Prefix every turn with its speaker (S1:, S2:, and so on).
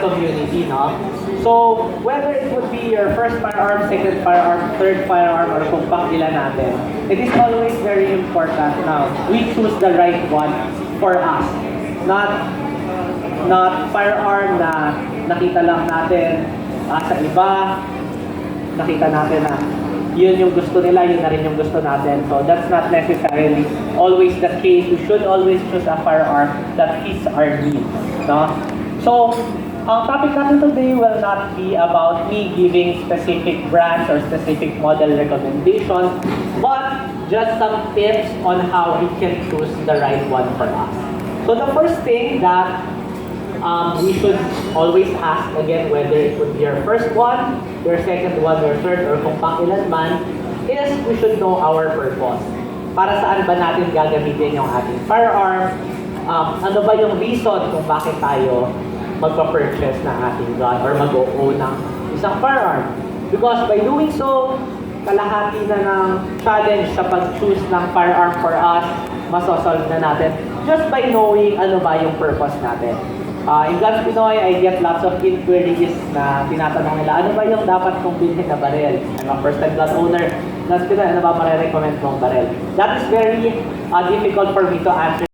S1: community, no? So, whether it would be your first firearm, second firearm, third firearm, or kung pakila natin, it is always very important na we choose the right one for us. Not firearm na nakita lang natin sa iba, nakita natin na yun yung gusto nila, yun na rin yung gusto natin. So that's not necessarily always the case. We should always choose a firearm that fits our needs. No? So, ang topic natin today will not be about me giving specific brands or specific model recommendations, but just some tips on how we can choose the right one for us. So the first thing that we should always ask again, whether it would be your first one, your second one, your third, or kung pangilan man, is we should know our purpose. Para saan ba natin gagamitin yung ating firearm? Ano ba yung reason kung bakit tayo magpa-purchase ng ating gun or mag-o-own ng isang firearm? Because by doing so, kalahati na ng challenge sa pag-choose ng firearm for us, masosolve na natin just by knowing ano ba yung purpose natin. In Guns Pinoy, I get lots of inquiries na tinatanong nila, ano ba yung dapat kong bilhin na barel? I'm a first-time gun owner. Guns Pinoy, ano ba marirecommend mong barel? That is very difficult for me to answer.